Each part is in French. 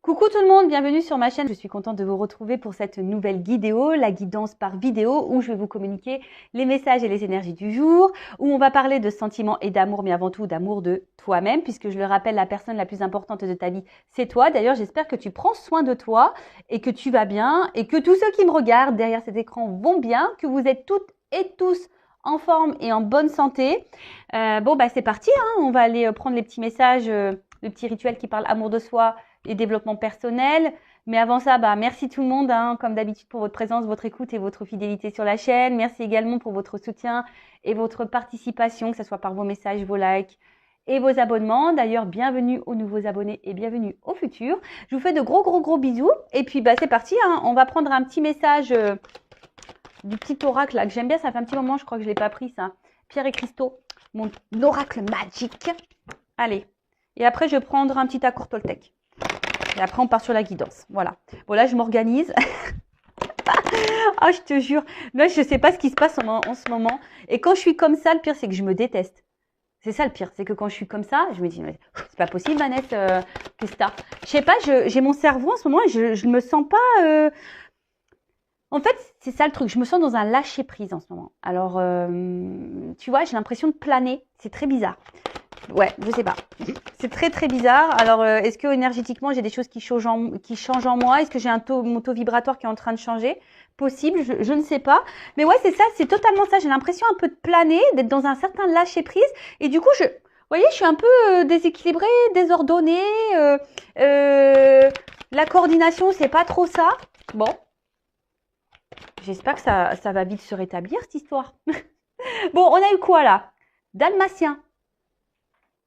Coucou tout le monde, bienvenue sur ma chaîne. Je suis contente de vous retrouver pour cette nouvelle guidéo, la guidance par vidéo, où je vais vous communiquer les messages et les énergies du jour, où on va parler de sentiments et d'amour, mais avant tout d'amour de toi-même, puisque je le rappelle, la personne la plus importante de ta vie, c'est toi. D'ailleurs, j'espère que tu prends soin de toi et que tu vas bien et que tous ceux qui me regardent derrière cet écran vont bien, que vous êtes toutes et tous en forme et en bonne santé. C'est parti, hein. On va aller prendre les petits messages, le petit rituel qui parle amour de soi et développement personnel. Mais avant ça, merci tout le monde, hein, comme d'habitude, pour votre présence, votre écoute et votre fidélité sur la chaîne. Merci également pour votre soutien et votre participation, que ce soit par vos messages, vos likes et vos abonnements. D'ailleurs, bienvenue aux nouveaux abonnés et bienvenue aux futurs. Je vous fais de gros bisous. Et puis, c'est parti, hein. On va prendre un petit message du petit oracle là, que j'aime bien. Ça fait un petit moment, je crois que je ne l'ai pas pris, ça. Pierre et Cristaux, mon oracle magique. Allez. Et après, je vais prendre un petit accord Toltec. Et après, on part sur la guidance. Voilà. Bon, là, je m'organise. Ah, je te jure. Là, je ne sais pas ce qui se passe en ce moment. Et quand je suis comme ça, le pire, c'est que je me déteste. C'est ça le pire. C'est que quand je suis comme ça, je me dis, c'est pas possible, Vanessa, qu'est-ce que t'as? Je sais pas, j'ai mon cerveau en ce moment et je ne me sens pas... En fait, c'est ça le truc. Je me sens dans un lâcher-prise en ce moment. Alors, tu vois, j'ai l'impression de planer. C'est très bizarre. Ouais, je sais pas. C'est très bizarre. Alors, est-ce que énergétiquement, j'ai des choses qui changent en moi? Est-ce que j'ai mon taux vibratoire qui est en train de changer? Possible, je ne sais pas. Mais ouais, c'est ça, c'est totalement ça. J'ai l'impression un peu de planer, d'être dans un certain lâcher-prise. Et du coup, vous voyez, je suis un peu déséquilibrée, désordonnée. La coordination, c'est pas trop ça. Bon, j'espère que ça va vite se rétablir, cette histoire. Bon, on a eu quoi là? Dalmatien.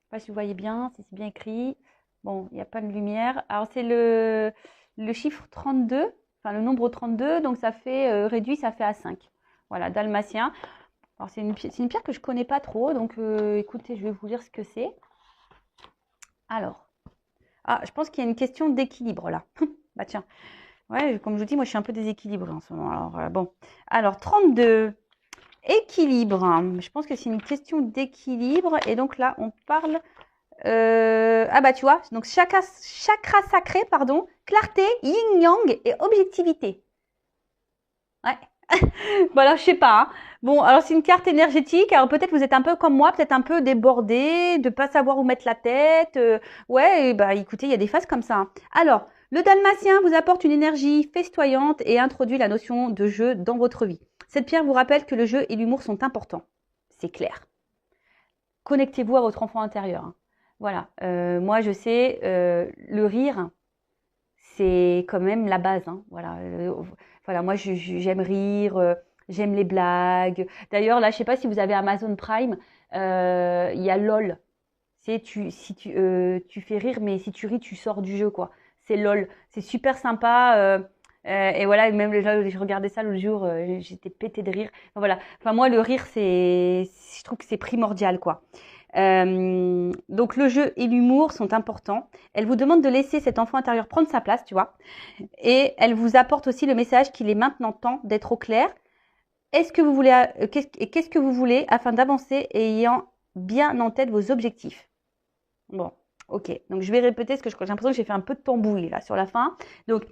Je sais pas si vous voyez bien, si c'est bien écrit. Bon, il n'y a pas de lumière. Alors, c'est le chiffre 32, enfin le nombre 32, donc ça fait réduit, ça fait à 5. Voilà, dalmatien. Alors, c'est une pierre que je ne connais pas trop, donc écoutez, je vais vous lire ce que c'est. Alors, je pense qu'il y a une question d'équilibre là. Bah tiens, ouais, comme je vous dis, moi je suis un peu déséquilibrée en ce moment. Alors, bon. Alors, 32. Équilibre. Je pense que c'est une question d'équilibre. Et donc là, on parle... tu vois, donc chakra sacré, pardon, clarté, yin-yang et objectivité. Ouais. Bon, alors, je sais pas. Hein. Bon, alors, c'est une carte énergétique. Alors, peut-être vous êtes un peu comme moi, peut-être un peu débordé, de pas savoir où mettre la tête. Ouais, écoutez, il y a des phases comme ça. Hein. Alors, le dalmatien vous apporte une énergie festoyante et introduit la notion de jeu dans votre vie. Cette pierre vous rappelle que le jeu et l'humour sont importants. C'est clair. Connectez-vous à votre enfant intérieur. Hein. Voilà. Moi, je sais, le rire, c'est quand même la base. Hein. Voilà, moi, j'aime rire, j'aime les blagues. D'ailleurs, là, je ne sais pas si vous avez Amazon Prime, il y a LOL. Si tu fais rire, mais si tu ris, tu sors du jeu, quoi. C'est LOL. C'est super sympa. Et voilà, même là, je regardais ça l'autre jour, j'étais pétée de rire. Enfin, voilà. Enfin, moi, le rire, je trouve que c'est primordial, quoi. Donc, le jeu et l'humour sont importants. Elle vous demande de laisser cet enfant intérieur prendre sa place, tu vois. Et elle vous apporte aussi le message qu'il est maintenant temps d'être au clair. Qu'est-ce que vous voulez afin d'avancer et ayant bien en tête vos objectifs? Bon, ok. Donc, je vais répéter parce que j'ai l'impression que j'ai fait un peu de tambouille là sur la fin. Donc,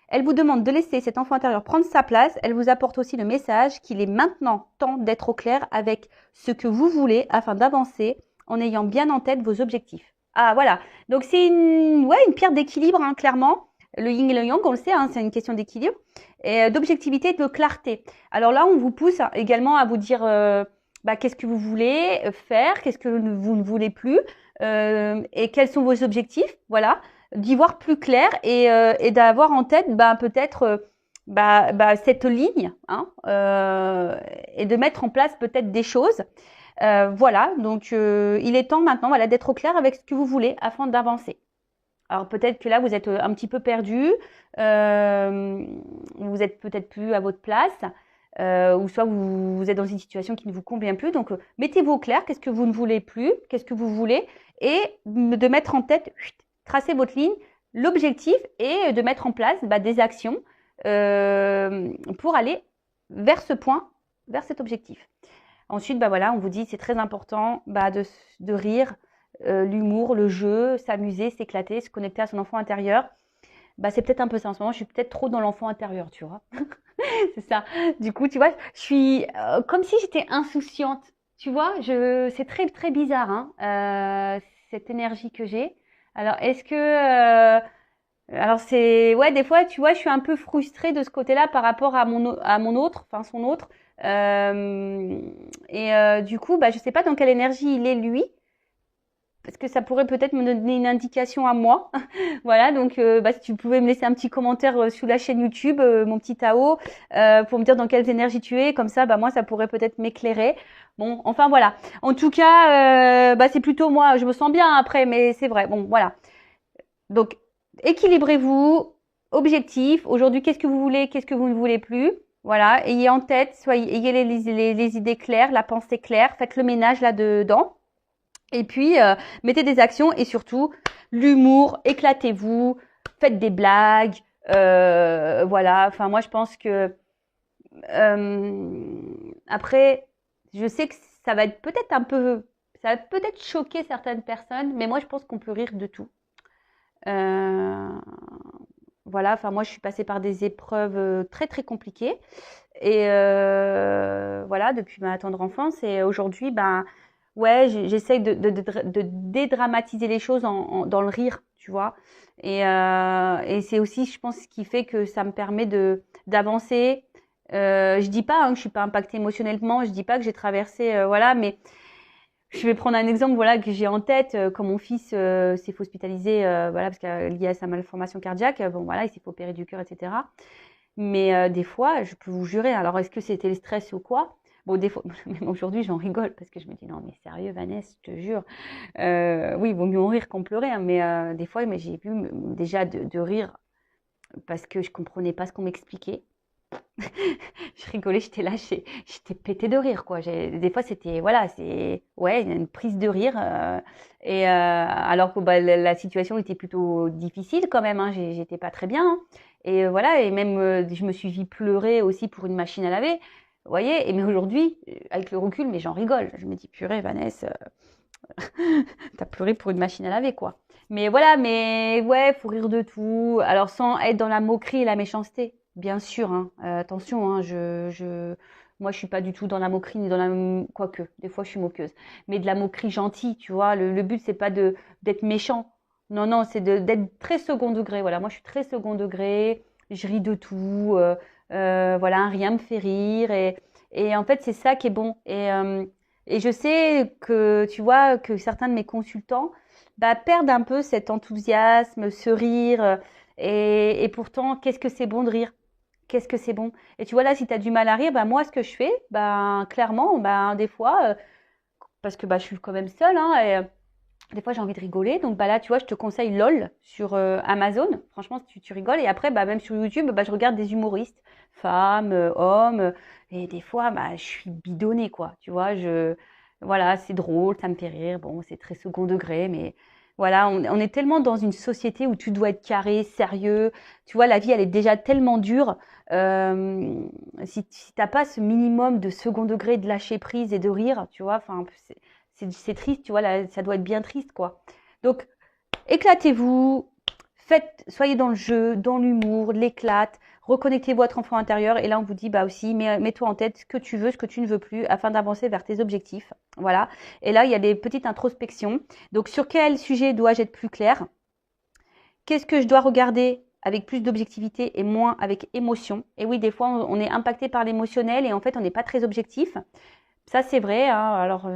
elle vous demande de laisser cet enfant intérieur prendre sa place. Elle vous apporte aussi le message qu'il est maintenant temps d'être au clair avec ce que vous voulez afin d'avancer en ayant bien en tête vos objectifs. Ah, voilà. Donc, c'est une pierre d'équilibre, hein, clairement. Le yin et le yang, on le sait, hein, c'est une question d'équilibre et d'objectivité et de clarté. Alors là, on vous pousse également à vous dire qu'est-ce que vous voulez faire, qu'est-ce que vous ne voulez plus et quels sont vos objectifs. Voilà, d'y voir plus clair et d'avoir en tête peut-être cette ligne hein, et de mettre en place peut-être des choses. Voilà, donc il est temps maintenant d'être au clair avec ce que vous voulez afin d'avancer. Alors peut-être que là, vous êtes un petit peu perdu, vous êtes peut-être plus à votre place, ou soit vous êtes dans une situation qui ne vous convient plus. Donc, mettez-vous au clair, qu'est-ce que vous ne voulez plus, qu'est-ce que vous voulez, et de mettre en tête, tracer votre ligne, l'objectif, et de mettre en place des actions pour aller vers ce point, vers cet objectif. Ensuite, on vous dit c'est très important de rire, l'humour, le jeu, s'amuser, s'éclater, se connecter à son enfant intérieur. Bah, c'est peut-être un peu ça en ce moment. Je suis peut-être trop dans l'enfant intérieur, tu vois. C'est ça. Du coup, tu vois, je suis comme si j'étais insouciante. Tu vois, c'est très très bizarre, hein, cette énergie que j'ai. Alors, alors c'est, ouais, des fois, tu vois, je suis un peu frustrée de ce côté-là par rapport à mon autre, enfin son autre. Euh, du coup, bah, je sais pas dans quelle énergie il est lui, parce que ça pourrait peut-être me donner une indication à moi. Voilà, donc bah, si tu pouvais me laisser un petit commentaire sous la chaîne YouTube, mon petit Tao, pour me dire dans quelles énergies tu es, comme ça, bah moi, ça pourrait peut-être m'éclairer. Bon, enfin voilà. En tout cas, bah c'est plutôt moi, je me sens bien après, mais c'est vrai. Bon, voilà. Donc, équilibrez-vous, objectif. Aujourd'hui, qu'est-ce que vous voulez, qu'est-ce que vous ne voulez plus. Voilà, ayez en tête, ayez les idées claires, la pensée claire, faites le ménage là-dedans. Et puis, mettez des actions et surtout, l'humour, éclatez-vous, faites des blagues. Voilà, enfin, moi, je pense que après, je sais que ça va être peut-être ça va peut-être choquer certaines personnes, mais moi, je pense qu'on peut rire de tout. Euh, voilà, enfin, moi, je suis passée par des épreuves très, très compliquées. Et voilà, depuis ma tendre enfance. Et aujourd'hui, ben, ouais, j'essaye de dédramatiser les choses dans le rire, tu vois. Et c'est aussi, je pense, ce qui fait que ça me permet d'avancer. Je dis pas hein, que je suis pas impactée émotionnellement, je dis pas que j'ai traversé, voilà, mais je vais prendre un exemple, voilà, que j'ai en tête, quand mon fils s'est fait hospitaliser, voilà, parce que lié à sa malformation cardiaque, bon, voilà, il s'est fait opérer du cœur, etc. Mais des fois, je peux vous jurer, alors est-ce que c'était le stress ou quoi? Bon, des fois, même aujourd'hui, j'en rigole parce que je me dis non, mais sérieux, Vanessa, je te jure. Oui, il vaut mieux en rire qu'en pleurer, hein, mais des fois, mais j'ai vu déjà de rire parce que je comprenais pas ce qu'on m'expliquait. Je rigolais, j'étais là, j'étais pétée de rire, quoi. Des fois, c'était, voilà, c'est, ouais, une prise de rire. Alors que bah, la situation était plutôt difficile quand même, hein, j'étais pas très bien, hein. Et voilà, et même, je me suis vue pleurer aussi pour une machine à laver. Vous voyez, et mais aujourd'hui, avec le recul, mais j'en rigole. Je me dis, purée, Vanessa, t'as pleuré pour une machine à laver, quoi. Mais voilà, mais ouais, faut rire de tout. Alors sans être dans la moquerie et la méchanceté, bien sûr. Hein. Attention, hein, moi je suis pas du tout dans la moquerie ni dans quoique, des fois je suis moqueuse. Mais de la moquerie gentille, tu vois. Le but c'est pas d'être méchant. Non, non, c'est d'être très second degré. Voilà, moi je suis très second degré. Je ris de tout. Voilà, rien me fait rire et en fait c'est ça qui est bon. Et je sais que, tu vois, que certains de mes consultants bah, perdent un peu cet enthousiasme, ce rire. Et pourtant, qu'est-ce que c'est bon de rire? Qu'est-ce que c'est bon? Et tu vois, là, si tu as du mal à rire, bah, moi, ce que je fais, bah, clairement, bah, des fois, parce que bah, je suis quand même seule, hein, des fois, j'ai envie de rigoler. Donc bah, là, tu vois, je te conseille LOL sur Amazon. Franchement, tu rigoles. Et après, bah, même sur YouTube, bah, je regarde des humoristes, femmes, hommes. Et des fois, bah, je suis bidonnée, quoi. Tu vois, voilà, c'est drôle, ça me fait rire. Bon, c'est très second degré, mais voilà, on est tellement dans une société où tu dois être carré, sérieux. Tu vois, la vie, elle est déjà tellement dure. Si t'as pas ce minimum de second degré, de lâcher prise et de rire, tu vois, enfin, c'est triste, tu vois, là, ça doit être bien triste, quoi. Donc, éclatez-vous, soyez dans le jeu, dans l'humour, l'éclate, reconnectez votre enfant intérieur. Et là, on vous dit, bah aussi, mets-toi en tête ce que tu veux, ce que tu ne veux plus, afin d'avancer vers tes objectifs. Voilà. Et là, il y a des petites introspections. Donc, sur quel sujet dois-je être plus clair? Qu'est-ce que je dois regarder avec plus d'objectivité et moins avec émotion? Et oui, des fois, on est impacté par l'émotionnel et en fait, on n'est pas très objectif. Ça, c'est vrai. Hein. Alors,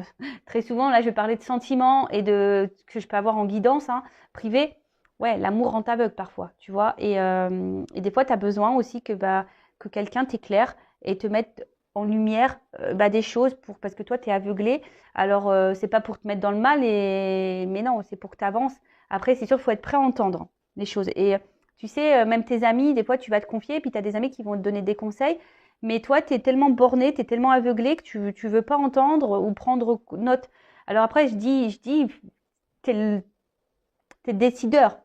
très souvent, là, je vais parler de sentiments et de ce que je peux avoir en guidance hein, privée. Ouais, l'amour rend aveugle parfois, tu vois. Et des fois, tu as besoin aussi que quelqu'un t'éclaire et te mette en lumière des choses parce que toi, tu es aveuglé. Alors, c'est pas pour te mettre dans le mal, mais non, c'est pour que tu avances. Après, c'est sûr, il faut être prêt à entendre les choses. Et tu sais, même tes amis, des fois, tu vas te confier, puis tu as des amis qui vont te donner des conseils. Mais toi, tu es tellement borné, tu es tellement aveuglé que tu veux pas entendre ou prendre note. Alors après, tu es décideur,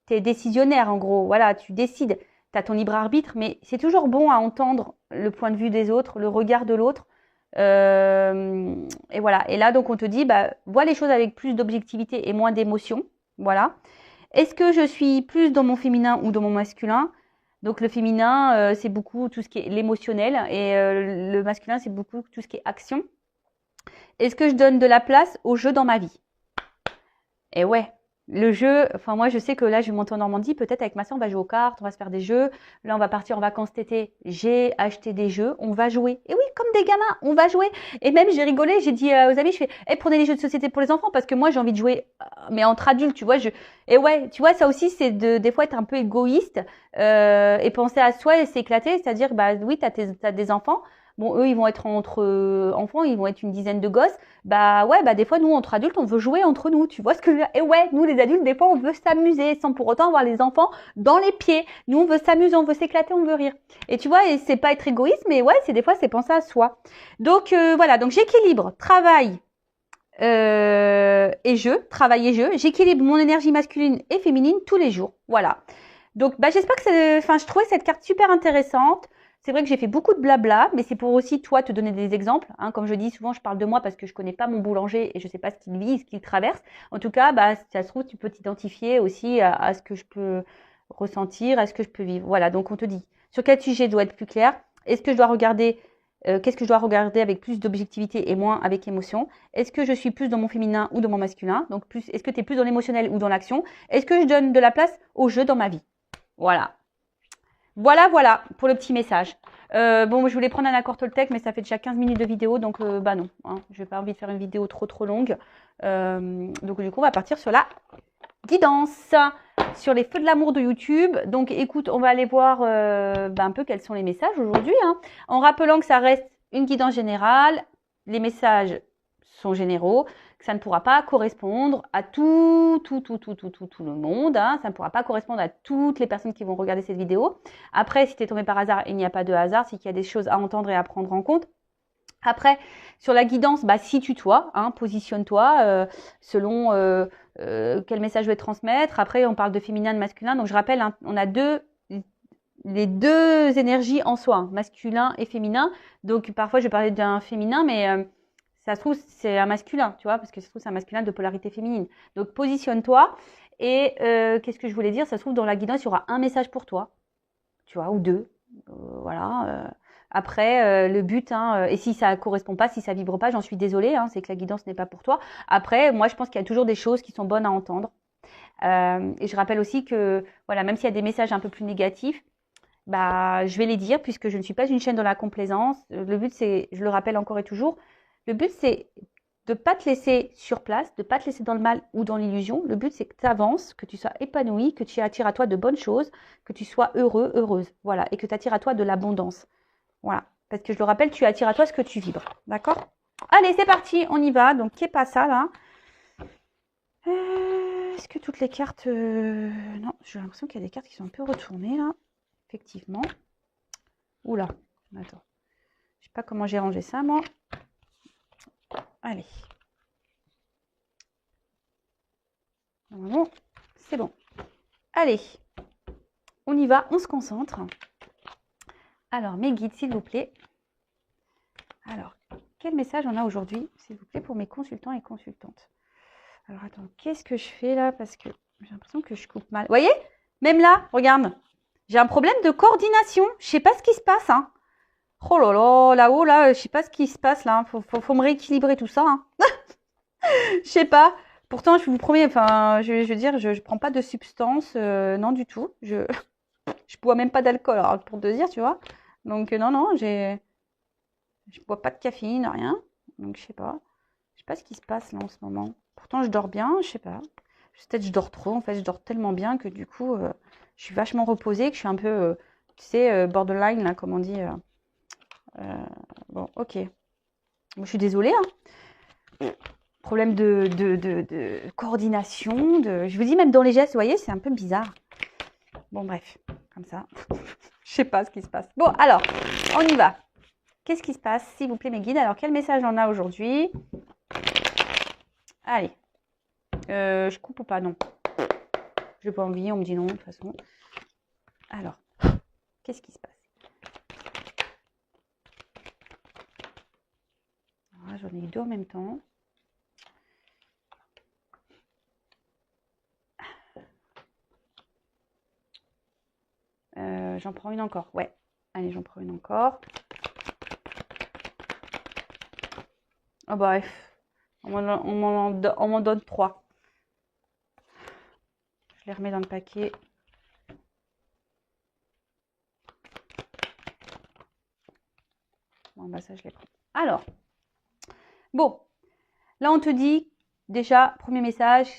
tu es décisionnaire en gros. Voilà, tu décides, tu as ton libre arbitre, mais c'est toujours bon à entendre le point de vue des autres, le regard de l'autre. Et voilà. Et là, donc, on te dit, bah, vois les choses avec plus d'objectivité et moins d'émotion. Voilà. Est-ce que je suis plus dans mon féminin ou dans mon masculin? Donc le féminin, c'est beaucoup tout ce qui est l'émotionnel et le masculin, c'est beaucoup tout ce qui est action. Est-ce que je donne de la place au jeu dans ma vie? Et ouais, le jeu, enfin moi je sais que là je vais monter en Normandie, peut-être avec ma soeur on va jouer aux cartes, on va se faire des jeux. Là on va partir en vacances cet été, j'ai acheté des jeux, on va jouer. Et oui, comme des gamins, on va jouer. Et même j'ai rigolé, j'ai dit aux amis, je fais, prenez des jeux de société pour les enfants parce que moi j'ai envie de jouer, mais entre adultes, tu vois. Et ouais, tu vois, ça aussi c'est des fois être un peu égoïste et penser à soi et s'éclater, c'est-à-dire bah oui, t'as des enfants. Bon, eux, ils vont être entre enfants, ils vont être une dizaine de gosses. Bah ouais, bah des fois, nous, entre adultes, on veut jouer entre nous, tu vois ce que je veux dire? Et ouais, nous, les adultes, des fois, on veut s'amuser sans pour autant avoir les enfants dans les pieds. Nous, on veut s'amuser, on veut s'éclater, on veut rire. Et tu vois, et c'est pas être égoïste, mais ouais, c'est des fois, c'est penser à soi. Donc voilà, donc j'équilibre travail et jeu, travail et jeu. J'équilibre mon énergie masculine et féminine tous les jours. Voilà. Donc, bah, j'espère que je trouvais cette carte super intéressante. C'est vrai que j'ai fait beaucoup de blabla, mais c'est pour aussi toi te donner des exemples. Hein. Comme je dis souvent, je parle de moi parce que je connais pas mon boulanger et je sais pas ce qu'il vit, ce qu'il traverse. En tout cas, bah, si ça se trouve, tu peux t'identifier aussi à ce que je peux ressentir, à ce que je peux vivre. Voilà. Donc, on te dit sur quel sujet je dois être plus clair. Est-ce que je dois regarder qu'est-ce que je dois regarder avec plus d'objectivité et moins avec émotion? Est-ce que je suis plus dans mon féminin ou dans mon masculin? Donc, est-ce que tu es plus dans l'émotionnel ou dans l'action? Est-ce que je donne de la place au jeu dans ma vie? Voilà. Voilà pour le petit message. Bon, je voulais prendre un accord Toltec, mais ça fait déjà 15 minutes de vidéo, donc bah non. Hein, je n'ai pas envie de faire une vidéo trop longue. Donc du coup, on va partir sur la guidance, sur les feux de l'amour de YouTube. Donc écoute, on va aller voir un peu quels sont les messages aujourd'hui. Hein, en rappelant que ça reste une guidance générale. Les messages sont généraux. Ça ne pourra pas correspondre à tout le monde. Hein. Ça ne pourra pas correspondre à toutes les personnes qui vont regarder cette vidéo. Après, si tu es tombé par hasard, il n'y a pas de hasard, c'est qu'il y a des choses à entendre et à prendre en compte. Après, sur la guidance, bah, situe-toi, hein, positionne-toi selon quel message je vais transmettre. Après, on parle de féminin, de masculin. Donc, je rappelle, hein, on a les deux énergies en soi, hein, masculin et féminin. Donc, parfois, je vais parler d'un féminin, mais ça se trouve, c'est un masculin, tu vois, parce que ça se trouve, c'est un masculin de polarité féminine. Donc, positionne-toi. Et qu'est-ce que je voulais dire? Ça se trouve, dans la guidance, il y aura un message pour toi, tu vois, ou deux. Voilà. Après, le but, hein, et si ça correspond pas, si ça vibre pas, j'en suis désolée, hein, c'est que la guidance n'est pas pour toi. Après, moi, je pense qu'il y a toujours des choses qui sont bonnes à entendre. Et je rappelle aussi que, voilà, même s'il y a des messages un peu plus négatifs, bah, je vais les dire puisque je ne suis pas une chaîne dans la complaisance. Le but, c'est, je le rappelle encore et toujours, le but, c'est de ne pas te laisser sur place, de ne pas te laisser dans le mal ou dans l'illusion. Le but, c'est que tu avances, que tu sois épanoui, que tu attires à toi de bonnes choses, que tu sois heureux, heureuse. Voilà. Et que tu attires à toi de l'abondance. Voilà. Parce que je le rappelle, tu attires à toi ce que tu vibres. D'accord? Allez, c'est parti, on y va. Donc, qu'est pas ça là? Est-ce que toutes les cartes. Non, j'ai l'impression qu'il y a des cartes qui sont un peu retournées là. Effectivement. Oula, attends. Je sais pas comment j'ai rangé ça, moi. Allez. Normalement, c'est bon. Allez. On y va, on se concentre. Alors, mes guides, s'il vous plaît. Alors, quel message on a aujourd'hui, s'il vous plaît, pour mes consultants et consultantes? Alors, attends, qu'est-ce que je fais là? Parce que j'ai l'impression que je coupe mal. Vous voyez? Même là, regarde. J'ai un problème de coordination. Je sais pas ce qui se passe, hein. Oh là là, là-haut, là, je sais pas ce qui se passe, là. Faut me rééquilibrer tout ça, hein. Je sais pas. Pourtant, je vous promets, enfin, je veux dire, je prends pas de substance, non du tout. Je bois même pas d'alcool, alors, pour te dire, tu vois. Donc, non, je bois pas de caféine, rien. Donc, je sais pas. Je sais pas ce qui se passe, là, en ce moment. Pourtant, je dors bien, je sais pas. Peut-être je dors trop, en fait, je dors tellement bien que, du coup, je suis vachement reposée, que je suis un peu, tu sais, borderline, là, comme on dit. Bon, ok. Bon, je suis désolée, hein. Problème de coordination, je vous dis même dans les gestes, vous voyez, c'est un peu bizarre. Bon, bref, comme ça. Je sais pas ce qui se passe. Bon, alors, on y va. Qu'est-ce qui se passe, s'il vous plaît, mes guides? Alors, quel message on a aujourd'hui? Allez. Je coupe ou pas? Non. Je n'ai pas envie, on me dit non, de toute façon. Alors, qu'est-ce qui se passe? J'en ai eu deux en même temps. j'en prends une encore. Ouais. Allez, j'en prends une encore. Oh bah, on m'en donne 3. Je les remets dans le paquet. Bon, bah ça, je les prends. Alors, bon, là, on te dit, déjà, premier message,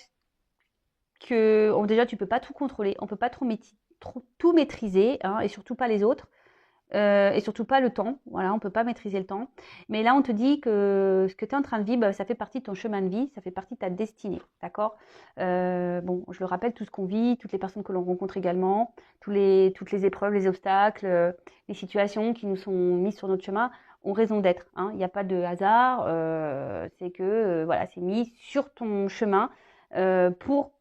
que déjà, tu peux pas tout contrôler. On peut pas tout maîtriser, hein, et surtout pas les autres. Et surtout pas le temps. Voilà, on peut pas maîtriser le temps. Mais là, on te dit que ce que tu es en train de vivre, ça fait partie de ton chemin de vie, ça fait partie de ta destinée. D'accord? Bon, je le rappelle, tout ce qu'on vit, toutes les personnes que l'on rencontre également, toutes les épreuves, les obstacles, les situations qui nous sont mises sur notre chemin ont raison d'être. Hein. Il n'y a pas de hasard. C'est que voilà, c'est mis sur ton chemin pour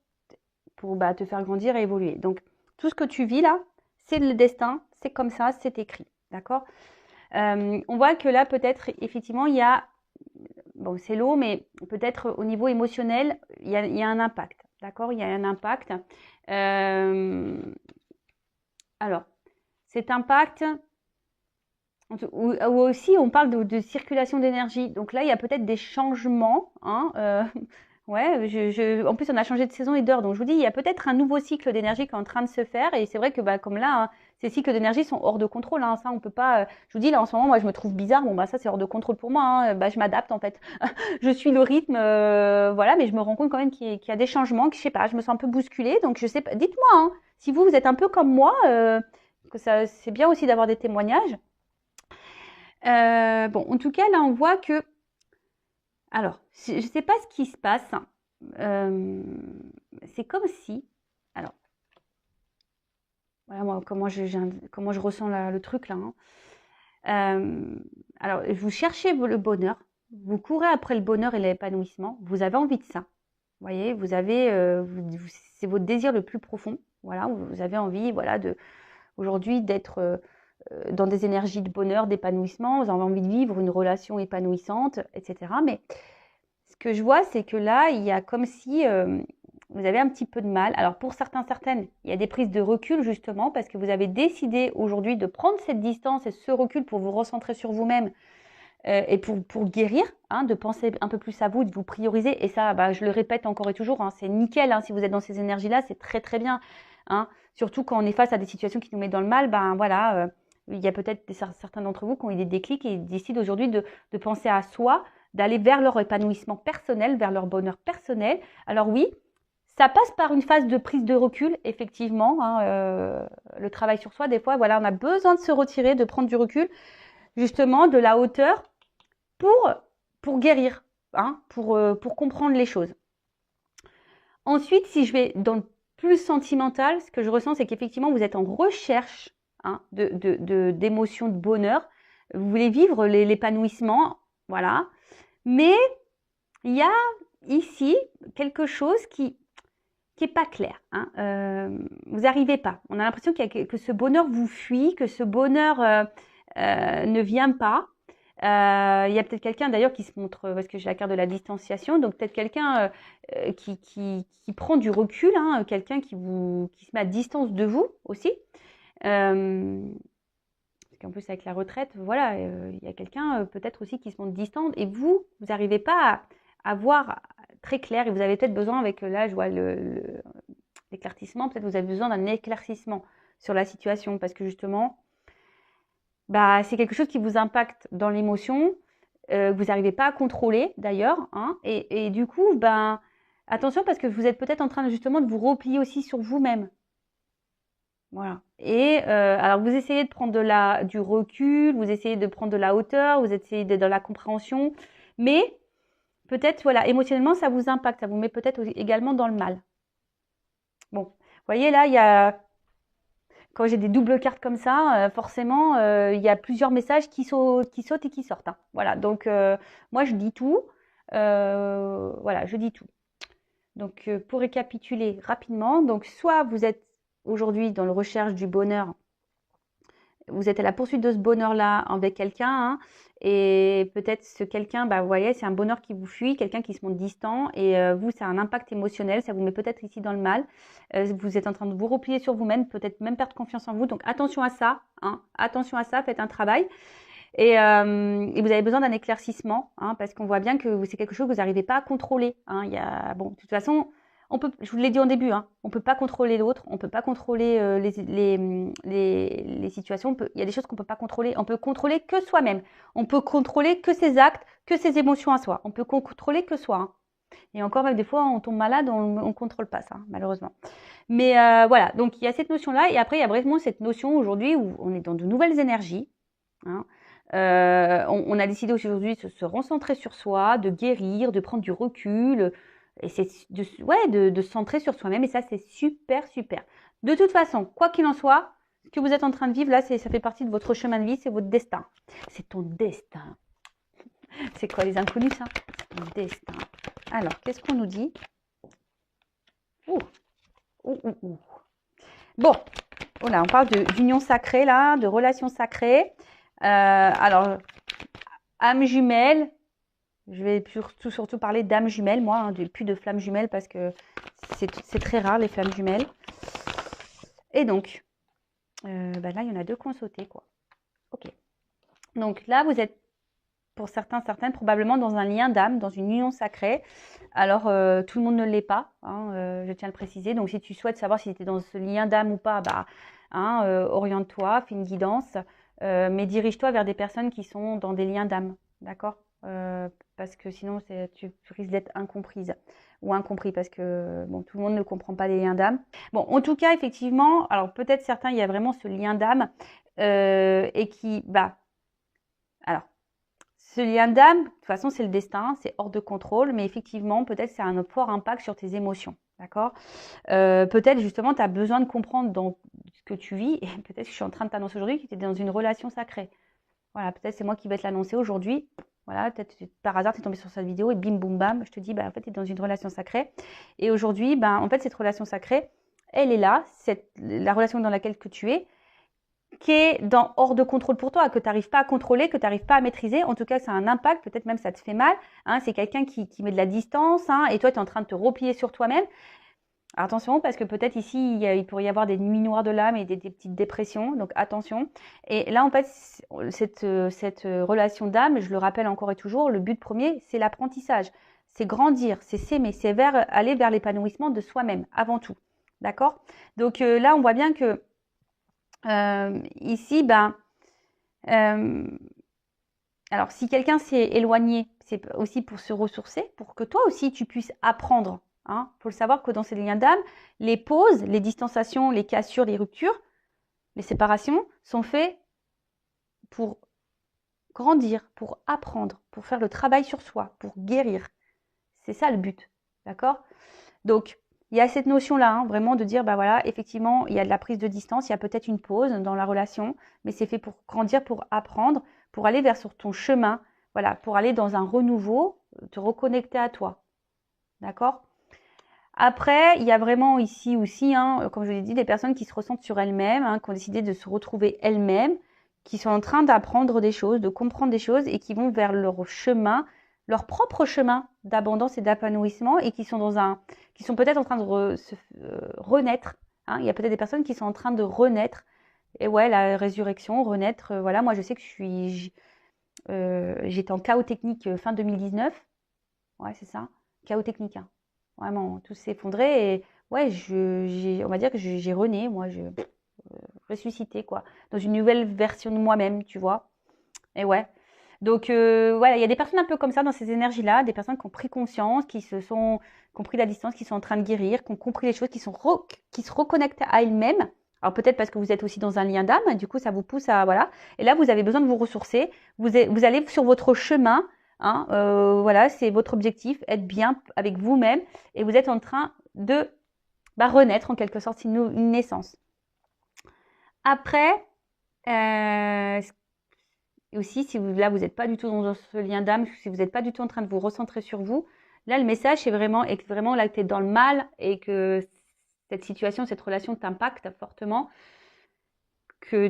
te faire grandir et évoluer. Donc, tout ce que tu vis là, c'est le destin, c'est comme ça, c'est écrit. D'accord? On voit que là, peut-être, effectivement, il y a, bon, c'est l'eau, mais peut-être au niveau émotionnel, il y a un impact. D'accord? Il y a un impact. Alors, cet impact, ou aussi, on parle de circulation d'énergie. Donc là, il y a peut-être des changements. Hein, ouais, en plus, on a changé de saison et d'heure. Donc, je vous dis, il y a peut-être un nouveau cycle d'énergie qui est en train de se faire. Et c'est vrai que, comme là, hein, ces cycles d'énergie sont hors de contrôle. Hein, ça, on peut pas. Je vous dis, là, en ce moment, moi, je me trouve bizarre. Bon, ça, c'est hors de contrôle pour moi. Hein, je m'adapte, en fait. Je suis le rythme. Voilà, mais je me rends compte quand même qu'il y a des changements. Que je sais pas, je me sens un peu bousculée. Donc, je sais pas. Dites-moi, hein, si vous êtes un peu comme moi, que ça, c'est bien aussi d'avoir des témoignages. Bon, en tout cas, là, on voit que. Alors, je ne sais pas ce qui se passe. C'est comme si. Alors, voilà moi, comment je ressens le truc là. Hein. Alors, vous cherchez le bonheur. Vous courez après le bonheur et l'épanouissement. Vous avez envie de ça. Vous voyez, vous avez. C'est votre désir le plus profond. Voilà, vous avez envie, voilà, aujourd'hui d'être. Dans des énergies de bonheur, d'épanouissement, vous avez envie de vivre une relation épanouissante, etc. Mais ce que je vois, c'est que là, il y a comme si vous avez un petit peu de mal. Alors pour certaines, il y a des prises de recul justement parce que vous avez décidé aujourd'hui de prendre cette distance et ce recul pour vous recentrer sur vous-même et pour guérir, hein, de penser un peu plus à vous, de vous prioriser. Et ça, je le répète encore et toujours, hein, c'est nickel. Hein, si vous êtes dans ces énergies-là, c'est très très bien. Hein, surtout quand on est face à des situations qui nous mettent dans le mal, voilà. Il y a peut-être certains d'entre vous qui ont eu des déclics et décident aujourd'hui de penser à soi, d'aller vers leur épanouissement personnel, vers leur bonheur personnel. Alors oui, ça passe par une phase de prise de recul, effectivement. Hein, le travail sur soi, des fois, voilà, on a besoin de se retirer, de prendre du recul, justement, de la hauteur pour guérir, hein, pour comprendre les choses. Ensuite, si je vais dans le plus sentimental, ce que je ressens, c'est qu'effectivement, vous êtes en recherche, hein, d'émotions, de bonheur. Vous voulez vivre l'épanouissement, voilà. Mais il y a ici quelque chose qui est pas clair. Hein. Vous n'arrivez pas. On a l'impression que ce bonheur vous fuit, que ce bonheur ne vient pas. Il y a peut-être quelqu'un d'ailleurs qui se montre, parce que j'ai la carte de la distanciation, donc peut-être quelqu'un qui prend du recul, hein, quelqu'un qui se met à distance de vous aussi. Parce qu'en plus avec la retraite, voilà, il y a quelqu'un peut-être aussi qui se montre distant et vous n'arrivez pas à voir très clair et vous avez peut-être besoin avec, là je vois l'éclaircissement, peut-être vous avez besoin d'un éclaircissement sur la situation parce que justement, c'est quelque chose qui vous impacte dans l'émotion, vous n'arrivez pas à contrôler d'ailleurs, hein, et du coup, attention parce que vous êtes peut-être en train justement de vous replier aussi sur vous-même. Voilà. Et alors vous essayez de prendre du recul, vous essayez de prendre de la hauteur, vous essayez d'être dans la compréhension, mais peut-être, voilà, émotionnellement, ça vous impacte, ça vous met peut-être également dans le mal. Bon, vous voyez là, quand j'ai des doubles cartes comme ça, forcément, il y a plusieurs messages qui sautent et qui sortent. Hein. Voilà, donc moi je dis tout. Voilà, je dis tout. Donc pour récapituler rapidement, donc soit vous êtes aujourd'hui dans la recherche du bonheur vous êtes à la poursuite de ce bonheur-là avec quelqu'un, hein, et peut-être ce quelqu'un, bah, vous voyez, c'est un bonheur qui vous fuit, quelqu'un qui se montre distant, et vous, ça a un impact émotionnel, ça vous met peut-être ici dans le mal. Vous êtes en train de vous replier sur vous-même, peut-être même perdre confiance en vous. Donc attention à ça, hein, attention à ça, faites un travail. Et vous avez besoin d'un éclaircissement, hein, parce qu'on voit bien que c'est quelque chose que vous n'arrivez pas à contrôler. Hein. Bon, de toute façon, je vous l'ai dit en début, hein, on ne peut pas contrôler l'autre, on ne peut pas contrôler les situations. Il y a des choses qu'on ne peut pas contrôler. On peut contrôler que soi-même. On peut contrôler que ses actes, que ses émotions à soi. On peut contrôler que soi. Hein. Et encore, même des fois, on tombe malade, on ne contrôle pas ça, malheureusement. Mais voilà, donc il y a cette notion-là. Et après, il y a vraiment cette notion aujourd'hui où on est dans de nouvelles énergies. Hein. On a décidé aujourd'hui de se recentrer sur soi, de guérir, de prendre du recul, et c'est de se centrer sur soi-même, et ça c'est super, super. De toute façon, quoi qu'il en soit, ce que vous êtes en train de vivre là, ça fait partie de votre chemin de vie, c'est votre destin. C'est ton destin. C'est quoi les inconnus, ça? C'est ton destin. Alors, qu'est-ce qu'on nous dit? Bon, voilà, on parle d'union sacrée là, de relations sacrées. Alors, âme jumelle, je vais surtout parler d'âme jumelle, moi, hein, plus de flammes jumelles parce que c'est très rare les flammes jumelles. Et donc, là, il y en a deux qui ont sauté, quoi. Ok. Donc là, vous êtes, pour certaines, probablement dans un lien d'âme, dans une union sacrée. Alors, tout le monde ne l'est pas, hein, je tiens à le préciser. Donc, si tu souhaites savoir si tu es dans ce lien d'âme ou pas, oriente-toi, fais une guidance. Mais dirige-toi vers des personnes qui sont dans des liens d'âme, d'accord? Parce que sinon, tu risques d'être incomprise ou incompris parce que bon, tout le monde ne comprend pas les liens d'âme. Bon, en tout cas, effectivement, alors peut-être certains, il y a vraiment ce lien d'âme et qui, alors, ce lien d'âme, de toute façon, c'est le destin, c'est hors de contrôle, mais effectivement, peut-être c'est un fort impact sur tes émotions, d'accord? Peut-être justement, tu as besoin de comprendre dans ce que tu vis, et peut-être que je suis en train de t'annoncer aujourd'hui que tu es dans une relation sacrée. Voilà, peut-être c'est moi qui vais te l'annoncer aujourd'hui. Voilà, peut-être par hasard, tu es tombé sur cette vidéo et bim, boum, bam, je te dis, en fait, tu es dans une relation sacrée. Et aujourd'hui, en fait, cette relation sacrée, elle est là, la relation dans laquelle que tu es, qui est hors de contrôle pour toi, que tu n'arrives pas à contrôler, que tu n'arrives pas à maîtriser. En tout cas, ça a un impact, peut-être même ça te fait mal. Hein, c'est quelqu'un qui met de la distance, hein, et toi, tu es en train de te replier sur toi-même. Alors, attention, parce que peut-être ici, il pourrait y avoir des nuits noires de l'âme et des petites dépressions, donc attention. Et là, en fait, cette relation d'âme, je le rappelle encore et toujours, le but premier, c'est l'apprentissage, c'est grandir, c'est s'aimer, c'est aller vers l'épanouissement de soi-même, avant tout. D'accord? Donc là, on voit bien que ici, alors si quelqu'un s'est éloigné, c'est aussi pour se ressourcer, pour que toi aussi, tu puisses apprendre. Hein. Faut le savoir que dans ces liens d'âme, les pauses, les distanciations, les cassures, les ruptures, les séparations sont faits pour grandir, pour apprendre, pour faire le travail sur soi, pour guérir. C'est ça le but, d'accord? Donc, il y a cette notion-là, hein, vraiment de dire, voilà, effectivement, il y a de la prise de distance, il y a peut-être une pause dans la relation, mais c'est fait pour grandir, pour apprendre, pour aller vers sur ton chemin, voilà, pour aller dans un renouveau, te reconnecter à toi, d'accord? Après, il y a vraiment ici aussi, hein, comme je l'ai dit, des personnes qui se ressentent sur elles-mêmes, hein, qui ont décidé de se retrouver elles-mêmes, qui sont en train d'apprendre des choses, de comprendre des choses et qui vont vers leur chemin, leur propre chemin d'abondance et d'épanouissement et qui sont peut-être en train de se renaître. Hein. Il y a peut-être des personnes qui sont en train de renaître. Et ouais, la résurrection, renaître. Voilà, moi je sais que j'étais en chaos technique fin 2019. Ouais, c'est ça, chaos technique. Hein. Vraiment, tout s'est effondré et ouais, on va dire que j'ai rené, moi, ressuscité, quoi, dans une nouvelle version de moi-même, tu vois. Et ouais. Donc, voilà, il y a des personnes un peu comme ça dans ces énergies-là, des personnes qui ont pris conscience, qui ont pris la distance, qui sont en train de guérir, qui ont compris les choses, qui se reconnectent à elles-mêmes. Alors peut-être parce que vous êtes aussi dans un lien d'âme, du coup ça vous pousse à voilà. Et là vous avez besoin de vous ressourcer. Vous allez sur votre chemin. Hein, voilà, c'est votre objectif, être bien avec vous-même et vous êtes en train de renaître en quelque sorte, c'est une naissance. Après, aussi, si vous n'êtes pas du tout dans ce lien d'âme, si vous n'êtes pas du tout en train de vous recentrer sur vous, là le message c'est vraiment là que tu es dans le mal et que cette situation, cette relation t'impacte fortement. que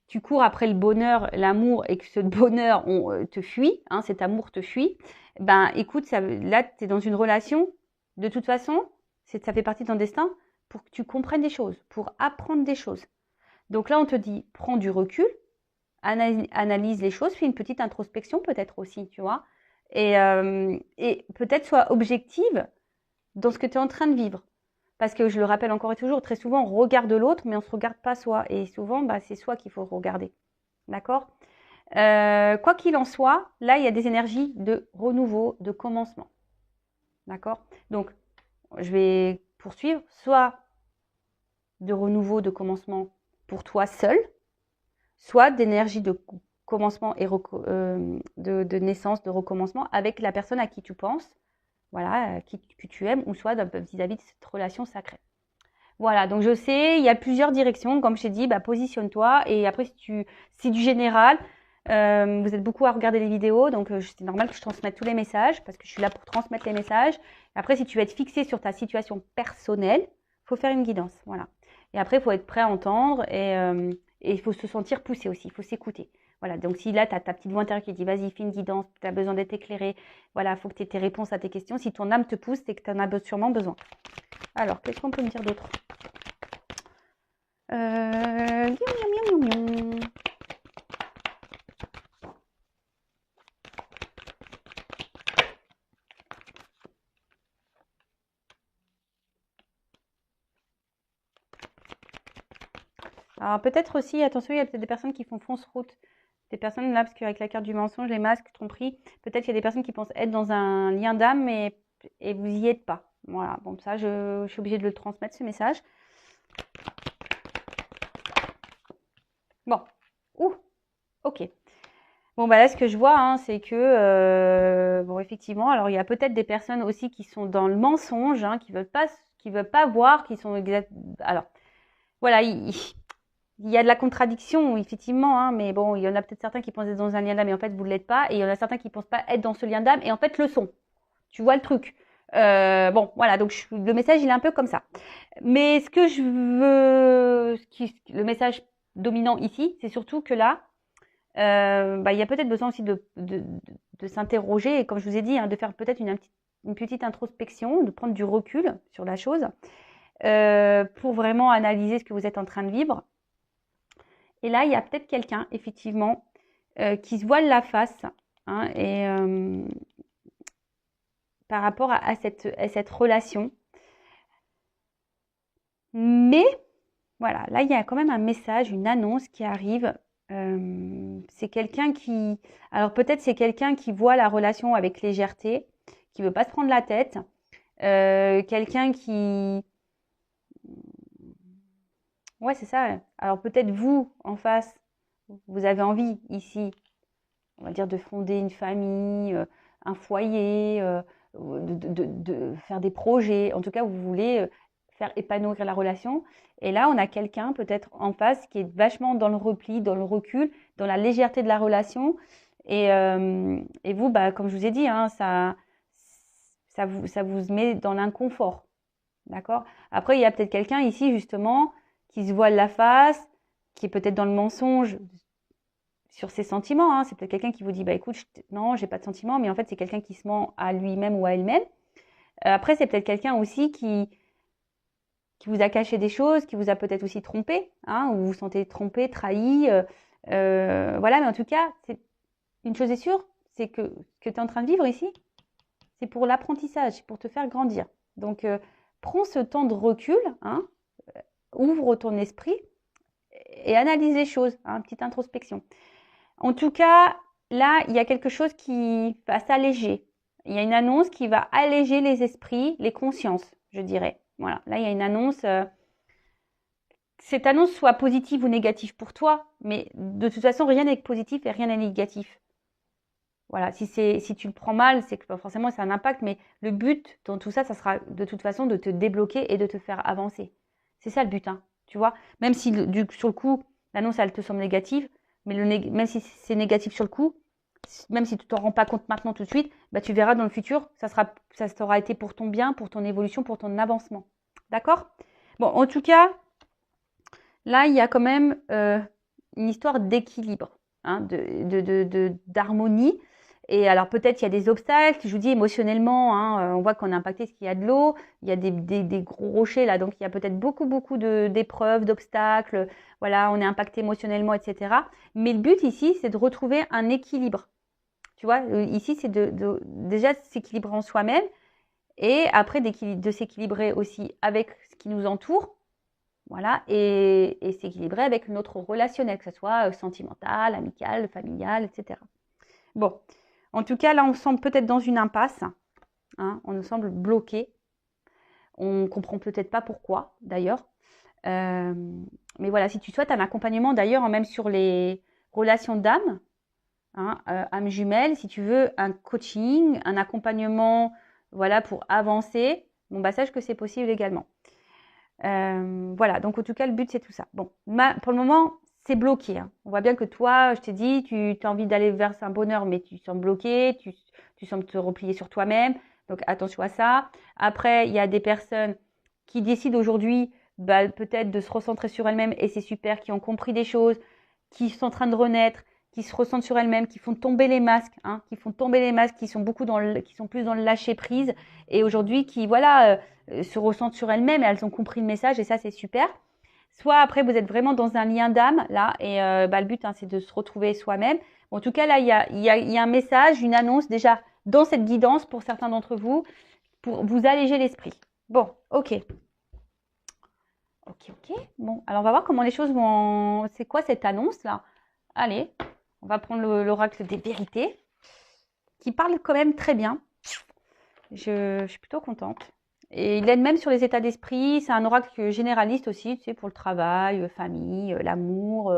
tu cours après le bonheur, l'amour, et que ce bonheur te fuit, hein, cet amour te fuit, ben écoute, là, tu es dans une relation, de toute façon, ça fait partie de ton destin pour que tu comprennes des choses, pour apprendre des choses. Donc là, on te dit, prends du recul, analyse les choses, fais une petite introspection peut-être aussi, tu vois, et peut-être sois objective dans ce que tu es en train de vivre. Parce que je le rappelle encore et toujours, très souvent, on regarde l'autre, mais on ne se regarde pas soi. Et souvent, bah, c'est soi qu'il faut regarder. D'accord? Quoi qu'il en soit, là, il y a des énergies de renouveau, de commencement. D'accord? Donc, je vais poursuivre. Soit de renouveau, de commencement pour toi seul, soit d'énergie de commencement et de naissance, de recommencement avec la personne à qui tu penses, voilà, que tu aimes, ou soit vis-à-vis de cette relation sacrée. Voilà, donc je sais, il y a plusieurs directions. Comme je t'ai dit, bah, positionne-toi. Et après, si c'est du général, vous êtes beaucoup à regarder les vidéos, donc c'est normal que je transmette tous les messages, parce que je suis là pour transmettre les messages. Après, si tu veux être fixé sur ta situation personnelle, il faut faire une guidance. Voilà. Et après, il faut être prêt à entendre et il faut se sentir poussé aussi, il faut s'écouter. Voilà, donc si là, tu as ta petite voix intérieure qui dit vas-y, fais une guidance, tu as besoin d'être éclairé, voilà, il faut que tu aies tes réponses à tes questions. Si ton âme te pousse, c'est que tu en as sûrement besoin. Alors, qu'est-ce qu'on peut me dire d'autre? Alors peut-être aussi, attention, il y a peut-être des personnes qui font fausse route. Des personnes là, parce qu'avec la carte du mensonge, les masques, tromperie, peut-être qu'il y a des personnes qui pensent être dans un lien d'âme et vous y êtes pas. Voilà, bon ça, je suis obligée de le transmettre, ce message. Bon, ouh, ok. Bon, bah là, ce que je vois, hein, c'est que, bon, effectivement, alors il y a peut-être des personnes aussi qui sont dans le mensonge, hein, qui veulent pas voir, qui sont exact. Alors, voilà, il y a de la contradiction, effectivement, hein, mais bon, il y en a peut-être certains qui pensent être dans un lien d'âme et en fait, vous ne l'êtes pas, et il y en a certains qui ne pensent pas être dans ce lien d'âme et en fait, le sont. Tu vois le truc. Bon, voilà, donc le message, il est un peu comme ça. Mais ce que je veux, le message dominant ici, c'est surtout que là, bah, il y a peut-être besoin aussi de s'interroger, et comme je vous ai dit, hein, de faire peut-être une petite introspection, de prendre du recul sur la chose, pour vraiment analyser ce que vous êtes en train de vivre. Et là, il y a peut-être quelqu'un, effectivement, qui se voile la face, hein, et par rapport à cette relation. Mais, voilà, là, il y a quand même un message, une annonce qui arrive. C'est quelqu'un qui... Alors, peut-être c'est quelqu'un qui voit la relation avec légèreté, qui ne veut pas se prendre la tête. Quelqu'un qui... Ouais, c'est ça. Alors, peut-être vous, en face, vous avez envie, ici, on va dire, de fonder une famille, un foyer, de faire des projets. En tout cas, vous voulez faire épanouir la relation. Et là, on a quelqu'un peut-être en face qui est vachement dans le repli, dans le recul, dans la légèreté de la relation. Et vous, bah, comme je vous ai dit, hein, ça vous met dans l'inconfort. D'accord? Après, il y a peut-être quelqu'un ici, justement, qui se voile la face, qui est peut-être dans le mensonge sur ses sentiments. Hein. C'est peut-être quelqu'un qui vous dit, bah écoute, non, j'ai pas de sentiments, mais en fait, c'est quelqu'un qui se ment à lui-même ou à elle-même. Après, c'est peut-être quelqu'un aussi qui vous a caché des choses, qui vous a peut-être aussi trompé, hein, ou vous vous sentez trompé, trahi. Voilà, mais en tout cas, une chose est sûre, c'est que ce que tu es en train de vivre ici, c'est pour l'apprentissage, c'est pour te faire grandir. Donc, prends ce temps de recul, hein, ouvre ton esprit et analyse les choses, hein, petite introspection. En tout cas, là, il y a quelque chose qui va s'alléger. Il y a une annonce qui va alléger les esprits, les consciences, je dirais. Voilà, là, il y a une annonce. Cette annonce soit positive ou négative pour toi, mais de toute façon, rien n'est positif et rien n'est négatif. Voilà, si tu le prends mal, c'est que forcément, ça a un impact, mais le but dans tout ça, ça sera de toute façon de te débloquer et de te faire avancer. C'est ça le but, hein, tu vois. Même si sur le coup, l'annonce, elle te semble négative, mais même si c'est négatif sur le coup, même si tu t'en rends pas compte maintenant tout de suite, bah, tu verras dans le futur, ça t'aura été pour ton bien, pour ton évolution, pour ton avancement. D'accord? Bon, en tout cas, là, il y a quand même une histoire d'équilibre, hein, d'harmonie. Et alors peut-être il y a des obstacles, je vous dis émotionnellement, hein, on voit qu'on est impacté parce qu'il y a de l'eau, il y a des gros rochers là, donc il y a peut-être beaucoup d'épreuves, d'obstacles, voilà, on est impacté émotionnellement, etc. Mais le but ici, c'est de retrouver un équilibre. Tu vois, ici, c'est déjà s'équilibrer en soi-même et après de s'équilibrer aussi avec ce qui nous entoure, voilà, et s'équilibrer avec notre relationnel, que ce soit sentimental, amical, familial, etc. Bon, en tout cas, là, on semble peut-être dans une impasse, hein, on nous semble bloqué. On ne comprend peut-être pas pourquoi, d'ailleurs. Mais voilà, si tu souhaites un accompagnement, d'ailleurs, même sur les relations d'âme, hein, âme jumelle, si tu veux un coaching, un accompagnement, voilà, pour avancer, bon, bah, sache que c'est possible également. Voilà, donc en tout cas, le but, c'est tout ça. Bon, pour le moment, c'est bloqué, hein. On voit bien que toi, je t'ai dit, tu as envie d'aller vers un bonheur, mais tu sembles bloqué, tu sembles te replier sur toi-même. Donc, attention à ça. Après, il y a des personnes qui décident aujourd'hui, bah, peut-être de se recentrer sur elles-mêmes, et c'est super, qui ont compris des choses, qui sont en train de renaître, qui se ressentent sur elles-mêmes, qui font tomber les masques, hein, qui font tomber les masques, qui sont qui sont plus dans le lâcher prise, et aujourd'hui qui, voilà, se ressentent sur elles-mêmes, et elles ont compris le message, et ça c'est super. Soit après vous êtes vraiment dans un lien d'âme là, et bah, le but, hein, c'est de se retrouver soi-même. Bon, en tout cas là, il y a un message, une annonce déjà dans cette guidance pour certains d'entre vous, pour vous alléger l'esprit. Bon, ok. Ok. Bon, alors on va voir comment les choses vont. C'est quoi cette annonce là? Allez, on va prendre l'oracle des vérités, qui parle quand même très bien. Je suis plutôt contente. Et il aide même sur les états d'esprit. C'est un oracle généraliste aussi, tu sais, pour le travail, famille, l'amour,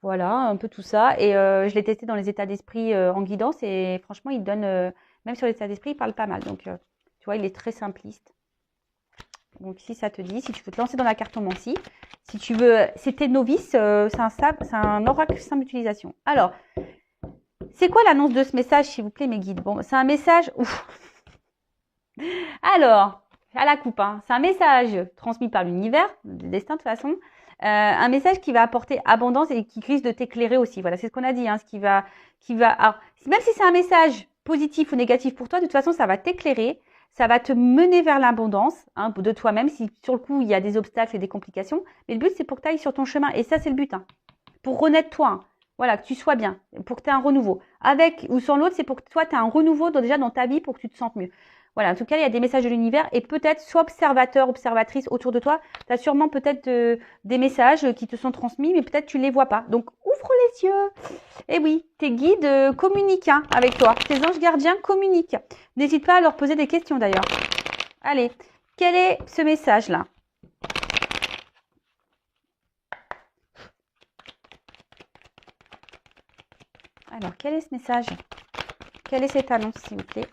voilà, un peu tout ça. Et je l'ai testé dans les états d'esprit en guidance et franchement, il donne, même sur les états d'esprit, il parle pas mal. Donc, tu vois, il est très simpliste. Donc, si ça te dit, si tu veux te lancer dans la cartomancie, si tu veux, si t'es novice, c'est un oracle simple d'utilisation. Alors, c'est quoi l'annonce de ce message, s'il vous plaît, mes guides? Bon, c'est un message. Ouf. Alors, à la coupe, hein. C'est un message transmis par l'univers, le destin de toute façon. Un message qui va apporter abondance et qui risque de t'éclairer aussi. Voilà, c'est ce qu'on a dit, hein, alors, même si c'est un message positif ou négatif pour toi, de toute façon, ça va t'éclairer, ça va te mener vers l'abondance, hein, de toi-même. Si sur le coup, il y a des obstacles et des complications, mais le but, c'est pour que tu ailles sur ton chemin. Et ça, c'est le but, hein. Pour renaître toi, hein. Voilà, que tu sois bien, pour que tu aies un renouveau. Avec ou sans l'autre, c'est pour que toi, tu aies un renouveau déjà dans ta vie pour que tu te sentes mieux. Voilà, en tout cas, il y a des messages de l'univers et peut-être, sois observateur, observatrice autour de toi. Tu as sûrement peut-être des messages qui te sont transmis, mais peut-être tu ne les vois pas. Donc, ouvre les yeux. Et oui, tes guides communiquent, hein, avec toi. Tes anges gardiens communiquent. N'hésite pas à leur poser des questions d'ailleurs. Allez, quel est ce message-là? Alors, quel est ce message? Quelle est cette annonce, s'il vous plaît?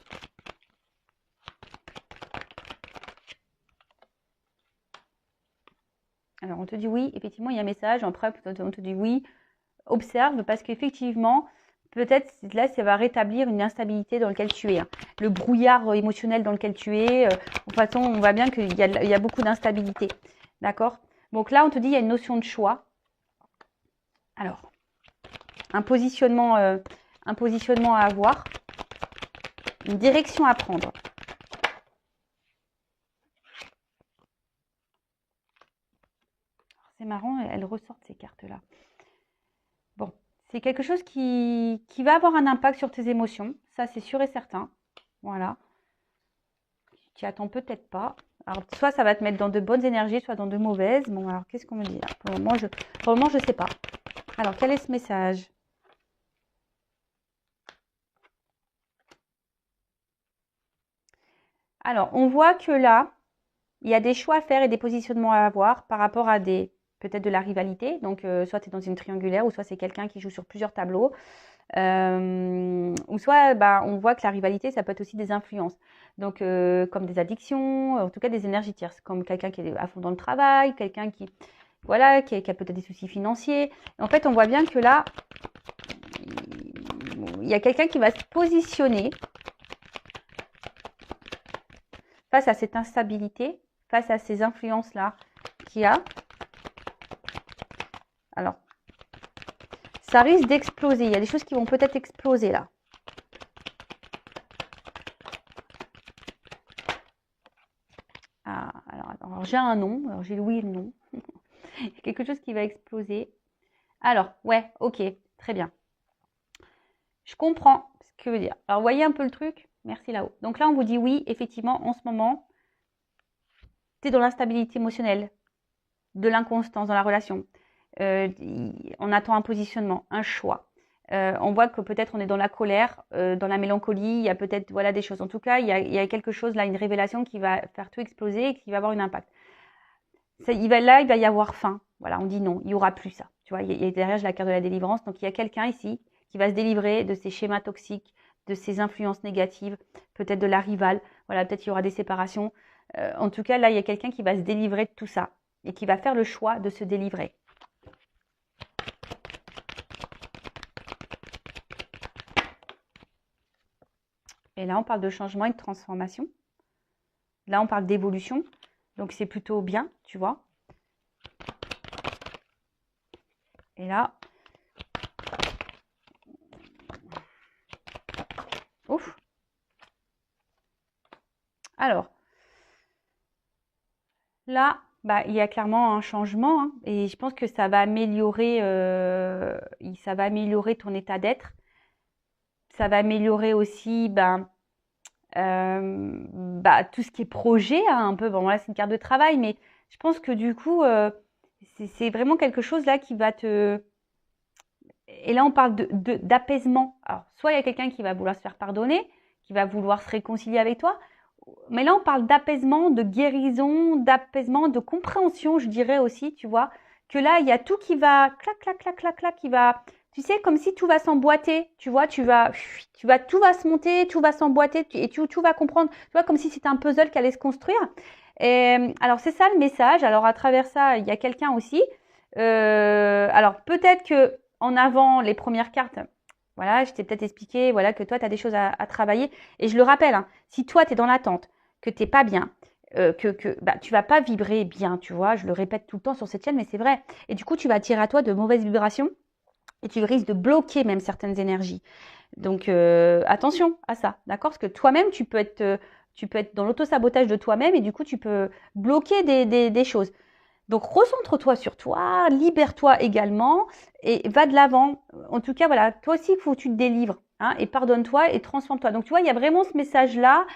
Alors, on te dit oui, effectivement, il y a un message. Après, on te dit oui, observe, parce qu'effectivement, peut-être là, ça va rétablir une instabilité dans laquelle tu es, hein. Le brouillard émotionnel dans lequel tu es. De toute façon, on voit bien qu'il y a beaucoup d'instabilité. D'accord? Donc là, on te dit il y a une notion de choix. Alors, un positionnement à avoir, une direction à prendre. C'est marrant, elles ressortent ces cartes-là. Bon, c'est quelque chose qui va avoir un impact sur tes émotions, ça c'est sûr et certain. Voilà. Tu attends peut-être pas. Alors, soit ça va te mettre dans de bonnes énergies, soit dans de mauvaises. Bon, alors qu'est-ce qu'on me dit là? Pour le moment, je ne sais pas. Alors, quel est ce message? Alors, on voit que là, il y a des choix à faire et des positionnements à avoir par rapport à peut-être de la rivalité. Donc, soit tu es dans une triangulaire, ou soit c'est quelqu'un qui joue sur plusieurs tableaux. Ou soit, bah, on voit que la rivalité, ça peut être aussi des influences. Donc, comme des addictions, en tout cas des énergies tierces, comme quelqu'un qui est à fond dans le travail, quelqu'un qui, voilà, qui a peut-être des soucis financiers. Et en fait, on voit bien que là, il y a quelqu'un qui va se positionner face à cette instabilité, face à ces influences-là qu'il y a. Alors, ça risque d'exploser. Il y a des choses qui vont peut-être exploser là. Ah, alors j'ai un nom, alors j'ai le oui et le non. Il y a quelque chose qui va exploser. Alors, ouais, ok, très bien. Je comprends ce que veut dire. Alors, voyez un peu le truc. Merci là-haut. Donc là, on vous dit oui, effectivement, en ce moment, tu es dans l'instabilité émotionnelle, de l'inconstance dans la relation. On attend un positionnement, un choix. On voit que peut-être on est dans la colère, dans la mélancolie, il y a peut-être voilà, des choses. En tout cas, il y a quelque chose là, une révélation qui va faire tout exploser et qui va avoir un impact. Il va y avoir fin. Voilà, on dit non, il n'y aura plus ça. Tu vois, derrière, j'ai la carte de la délivrance. Donc, il y a quelqu'un ici qui va se délivrer de ces schémas toxiques, de ces influences négatives, peut-être de la rivale. Voilà, peut-être qu'il y aura des séparations. En tout cas, là, il y a quelqu'un qui va se délivrer de tout ça et qui va faire le choix de se délivrer. Et là, on parle de changement et de transformation. Là, on parle d'évolution. Donc, c'est plutôt bien, tu vois. Et là, ouf. Alors, là, bah, il y a clairement un changement hein, et je pense que ça va améliorer ton état d'être. Ça va améliorer aussi tout ce qui est projet, hein, un peu. Bon, là, c'est une carte de travail, mais je pense que du coup, c'est vraiment quelque chose là qui va te... Et là, on parle d'apaisement. Alors, soit il y a quelqu'un qui va vouloir se faire pardonner, qui va vouloir se réconcilier avec toi, mais là, on parle d'apaisement, de guérison, d'apaisement, de compréhension, je dirais aussi, tu vois, que là, il y a tout qui va clac, clac, clac, clac, clac, qui va, tu sais, comme si tout va s'emboîter, tu vois, tout va se monter, tout va s'emboîter et tout va comprendre, tu vois, comme si c'était un puzzle qui allait se construire. Et, alors, c'est ça le message. Alors, à travers ça, il y a quelqu'un aussi. Alors, peut-être que en avant, les premières cartes, voilà, je t'ai peut-être expliqué voilà, que toi, tu as des choses à travailler. Et je le rappelle, hein, si toi, tu es dans l'attente, que tu n'es pas bien, tu vas pas vibrer bien, tu vois. Je le répète tout le temps sur cette chaîne, mais c'est vrai. Et du coup, tu vas attirer à toi de mauvaises vibrations et tu risques de bloquer même certaines énergies. Donc, attention à ça, d'accord? Parce que toi-même, tu peux être dans l'auto-sabotage de toi-même et du coup, tu peux bloquer des choses. Donc, recentre-toi sur toi, libère-toi également et va de l'avant. En tout cas, voilà, toi aussi, il faut que tu te délivres hein, et pardonne-toi et transforme-toi. Donc, tu vois, il y a vraiment ce message-là,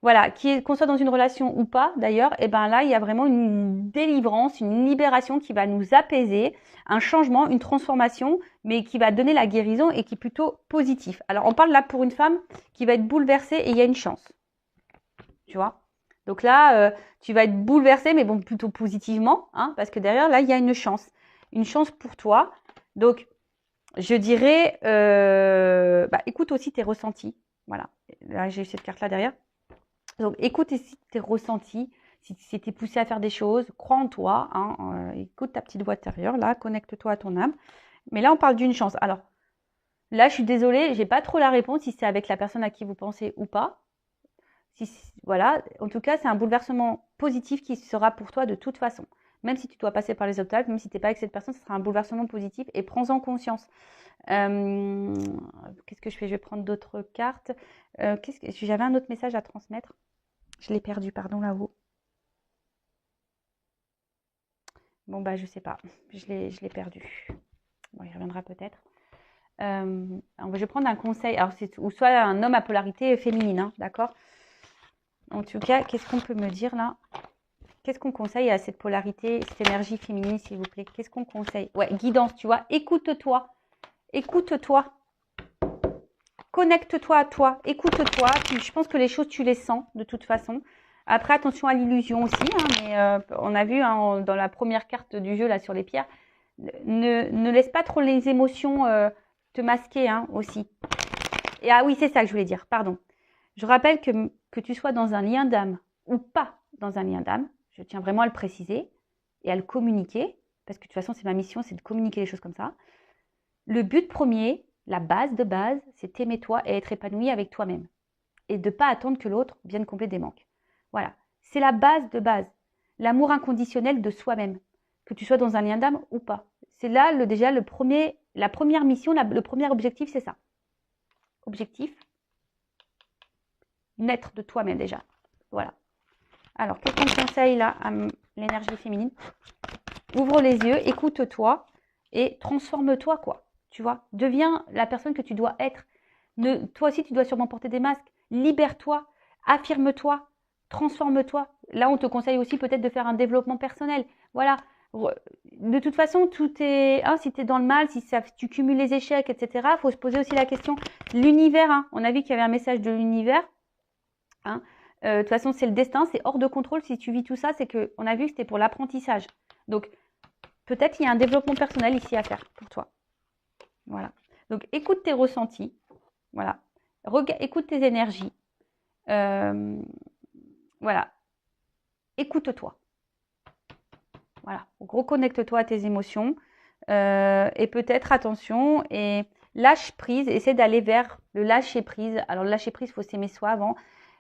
voilà, qu'on soit dans une relation ou pas d'ailleurs, et ben là, il y a vraiment une délivrance, une libération qui va nous apaiser, un changement, une transformation, mais qui va donner la guérison et qui est plutôt positif. Alors, on parle là pour une femme qui va être bouleversée et il y a une chance, tu vois. Donc là, tu vas être bouleversé, mais bon, plutôt positivement, hein, parce que derrière, là, il y a une chance pour toi. Donc, je dirais, écoute aussi tes ressentis. Voilà, là, j'ai cette carte-là derrière. Donc, écoute aussi tes ressentis. Si tu es poussé à faire des choses, crois en toi. Hein, écoute ta petite voix intérieure, là, connecte-toi à ton âme. Mais là, on parle d'une chance. Alors, là, je suis désolée, j'ai pas trop la réponse si c'est avec la personne à qui vous pensez ou pas. Voilà, en tout cas, c'est un bouleversement positif qui sera pour toi de toute façon. Même si tu dois passer par les obstacles, même si tu n'es pas avec cette personne, ce sera un bouleversement positif et prends-en conscience. Qu'est-ce que je fais? Je vais prendre d'autres cartes. J'avais un autre message à transmettre. Je l'ai perdu, pardon, là-haut. Bon, bah, je sais pas. Je l'ai perdu. Bon, il reviendra peut-être. Je vais prendre un conseil. Alors, ou soit un homme à polarité féminine, hein, d'accord? En tout cas, qu'est-ce qu'on peut me dire là? Qu'est-ce qu'on conseille à cette polarité, cette énergie féminine, s'il vous plaît? Qu'est-ce qu'on conseille? Ouais, guidance, tu vois. Écoute-toi. Écoute-toi. Connecte-toi à toi. Écoute-toi. Je pense que les choses, tu les sens de toute façon. Après, attention à l'illusion aussi. Hein, mais on a vu hein, dans la première carte du jeu, là, sur les pierres, ne laisse pas trop les émotions te masquer hein, aussi. Et ah oui, c'est ça que je voulais dire. Pardon. Je rappelle que tu sois dans un lien d'âme ou pas dans un lien d'âme, je tiens vraiment à le préciser et à le communiquer, parce que de toute façon, c'est ma mission, c'est de communiquer les choses comme ça. Le but premier, la base de base, c'est t'aimer toi et être épanoui avec toi-même. Et de ne pas attendre que l'autre vienne combler des manques. Voilà, c'est la base de base. L'amour inconditionnel de soi-même, que tu sois dans un lien d'âme ou pas. c'est là déjà la première mission, le premier objectif, c'est ça. Objectif, naître de toi-même déjà. Voilà. Alors, qu'est-ce qu'on conseille là à l'énergie féminine? Ouvre les yeux, écoute-toi et transforme-toi, quoi. Tu vois, deviens la personne que tu dois être. Toi aussi, tu dois sûrement porter des masques. Libère-toi, affirme-toi, transforme-toi. Là, on te conseille aussi peut-être de faire un développement personnel. Voilà. De toute façon, tout est... Hein, si tu es dans le mal, si tu cumules les échecs, etc., il faut se poser aussi la question. L'univers, hein, on a vu qu'il y avait un message de l'univers. Hein, de toute façon, c'est le destin, c'est hors de contrôle. Si tu vis tout ça, c'est qu'on a vu que c'était pour l'apprentissage. Donc, peut-être qu'il y a un développement personnel ici à faire pour toi. Voilà. Donc, écoute tes ressentis. Voilà. Écoute tes énergies. Voilà. Écoute-toi. Voilà. Reconnecte-toi à tes émotions. Et peut-être, attention, et lâche prise. Essaie d'aller vers le lâcher prise. Alors, le lâcher prise, il faut s'aimer soi avant.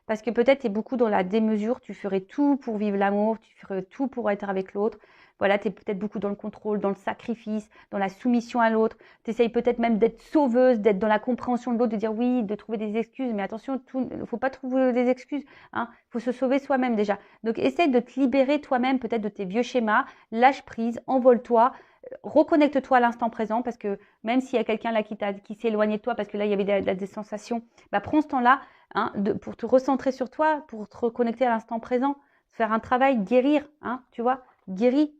Parce que peut-être tu es beaucoup dans la démesure. Tu ferais tout pour vivre l'amour. Tu ferais tout pour être avec l'autre. Voilà, tu es peut-être beaucoup dans le contrôle, dans le sacrifice, dans la soumission à l'autre. Tu essayes peut-être même d'être sauveuse, d'être dans la compréhension de l'autre, de dire oui, de trouver des excuses. Mais attention, il ne faut pas trouver des excuses. Hein. Faut se sauver soi-même déjà. Donc, essaye de te libérer toi-même peut-être de tes vieux schémas. Lâche prise, envole-toi. Reconnecte-toi à l'instant présent parce que même s'il y a quelqu'un là qui s'est éloigné de toi parce que là, il y avait des sensations, bah, prends ce temps-là hein, pour te recentrer sur toi, pour te reconnecter à l'instant présent. Faire un travail, guérir, hein, tu vois, guéris.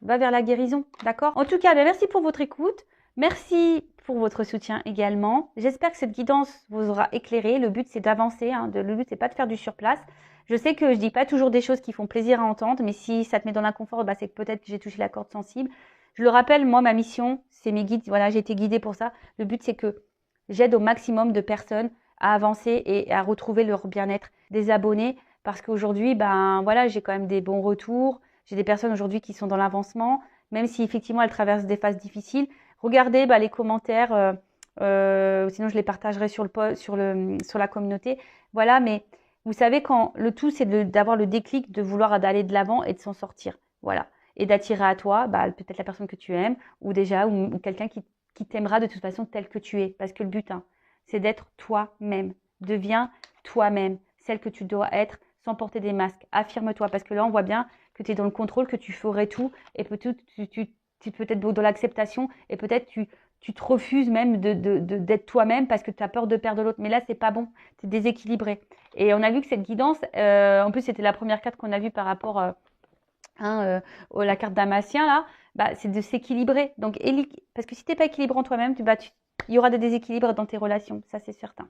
Va vers la guérison, d'accord? En tout cas, merci pour votre écoute. Merci pour votre soutien également. J'espère que cette guidance vous aura éclairé. Le but, c'est d'avancer. Hein. Le but, c'est pas de faire du surplace. Je sais que je dis pas toujours des choses qui font plaisir à entendre, mais si ça te met dans l'inconfort, bah, c'est que peut-être que j'ai touché la corde sensible. Je le rappelle, moi, ma mission, c'est mes guides. Voilà, j'ai été guidée pour ça. Le but, c'est que j'aide au maximum de personnes à avancer et à retrouver leur bien-être, des abonnés, parce qu'aujourd'hui, ben voilà, j'ai quand même des bons retours. J'ai des personnes aujourd'hui qui sont dans l'avancement, même si effectivement elles traversent des phases difficiles. Regardez les commentaires, sinon je les partagerai sur la communauté. Voilà, mais vous savez quand le tout c'est d'avoir le déclic, de vouloir aller de l'avant et de s'en sortir. Voilà, et d'attirer à toi peut-être la personne que tu aimes ou quelqu'un qui t'aimera de toute façon tel que tu es. Parce que le but, hein, c'est d'être toi-même. Deviens toi-même, celle que tu dois être sans porter des masques. Affirme-toi parce que là on voit bien que tu es dans le contrôle, que tu ferais tout et peut-être tu es peut-être dans l'acceptation et peut-être tu te refuses même d'être toi-même parce que tu as peur de perdre l'autre. Mais là, c'est pas bon, tu es déséquilibré. Et on a vu que cette guidance, en plus, c'était la première carte qu'on a vue par rapport à la carte Damasien, là, c'est de s'équilibrer. Donc, parce que si tu n'es pas équilibré en toi-même, il y aura des déséquilibres dans tes relations, ça c'est certain.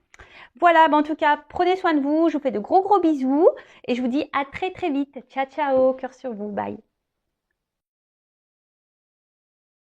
Voilà, en tout cas, prenez soin de vous, je vous fais de gros bisous et je vous dis à très très vite. Ciao, ciao, cœur sur vous, bye.